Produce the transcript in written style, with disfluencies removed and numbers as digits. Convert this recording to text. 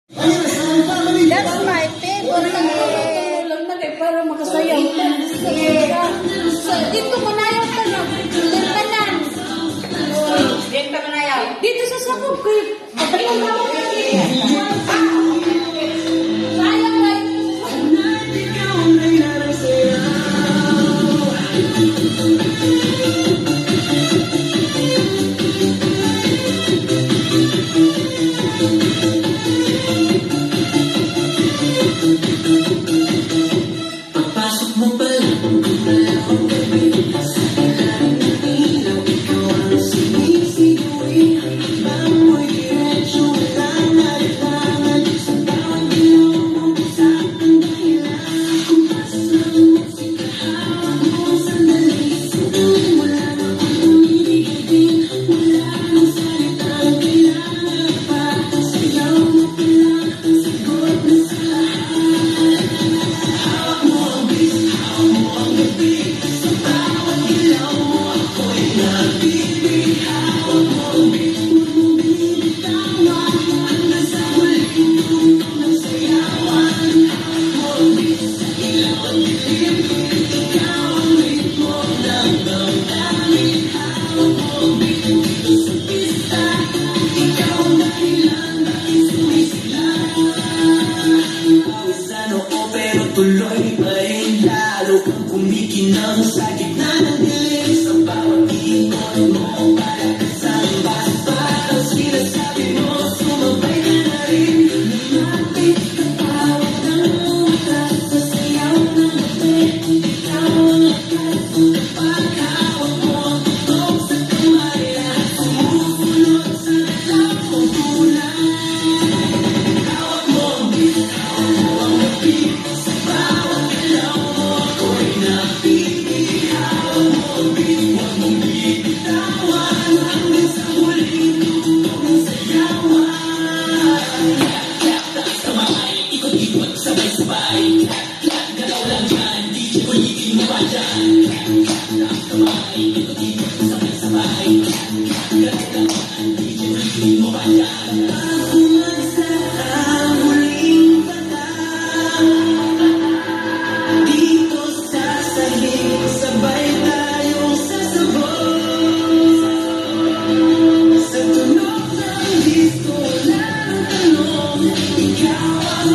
That's my favorite. Lang na kay para makasayaw. So, dito manayaw ka na. Tanan. Diyan ka manayaw. Dito sa sakop kay patayon na ako. Sayang lang. Pagpasok mo pa lang, wala akong gabi. Sa ilalim ng ilaw, ikaw ang sinisigawi. Bamoy diretso, wala na rilangan. Sa bawat ilaw mo, sa aking dahilan. Kung pasok lang ang musika, hawak mo sandali. Sandali, wala na akong umiigil. Wala nang salitang kailangan pa. Sayaw mo pa lang, sagot na sa lahat. Hawak mo ang bis, hawak mo ang gabi. Sa bawat ilaw mo ako'y nabibig. Hawak mo ang bis, huwag mong binibitawan. Hanggang sa huling tunog ng sayawan. Hawak mo ang bis, sa ilaw at dilim. Ikaw ang ritmo ng damdamin. Hawak mo ang bis, dito sa pista. Ikaw ang dahilan, bakit sumisigla. Pawisan oo pero tuloy pa rin. Lalo kang kumikinang sa gitna ng dilim. Sa bawat ikot mo para kasama. Parang sinasabi mo, sumabay ka na rin. Lumapit ka tawag ng utak. Sa sayaw ng gabi, ikaw ang lakas. Paghawak mo ang tutok sa kamay. Lahat sumusunod sa galaw mong tulad. Hawak mo ang bis, hawak mo ang gabi. Sa bawat galaw mo ako'y napipig. Hawak mo ang bis, huwag mong bibitawan. Hanggang sa huling tunog ng sayawan. Taas kamay, ikot-ikot, sabay-sabay. Galaw lang dyan, di ko higil mo pa dyan. Taas kamay, ikot-ikot, sabay-sabay. Galaw lang dyan, di ko higil mo pa dyan. Bago ang huling patang, dito sa sahig, sabay tayong sasabog. Sa tunog ng disco, wala nang tanong, ikaw ang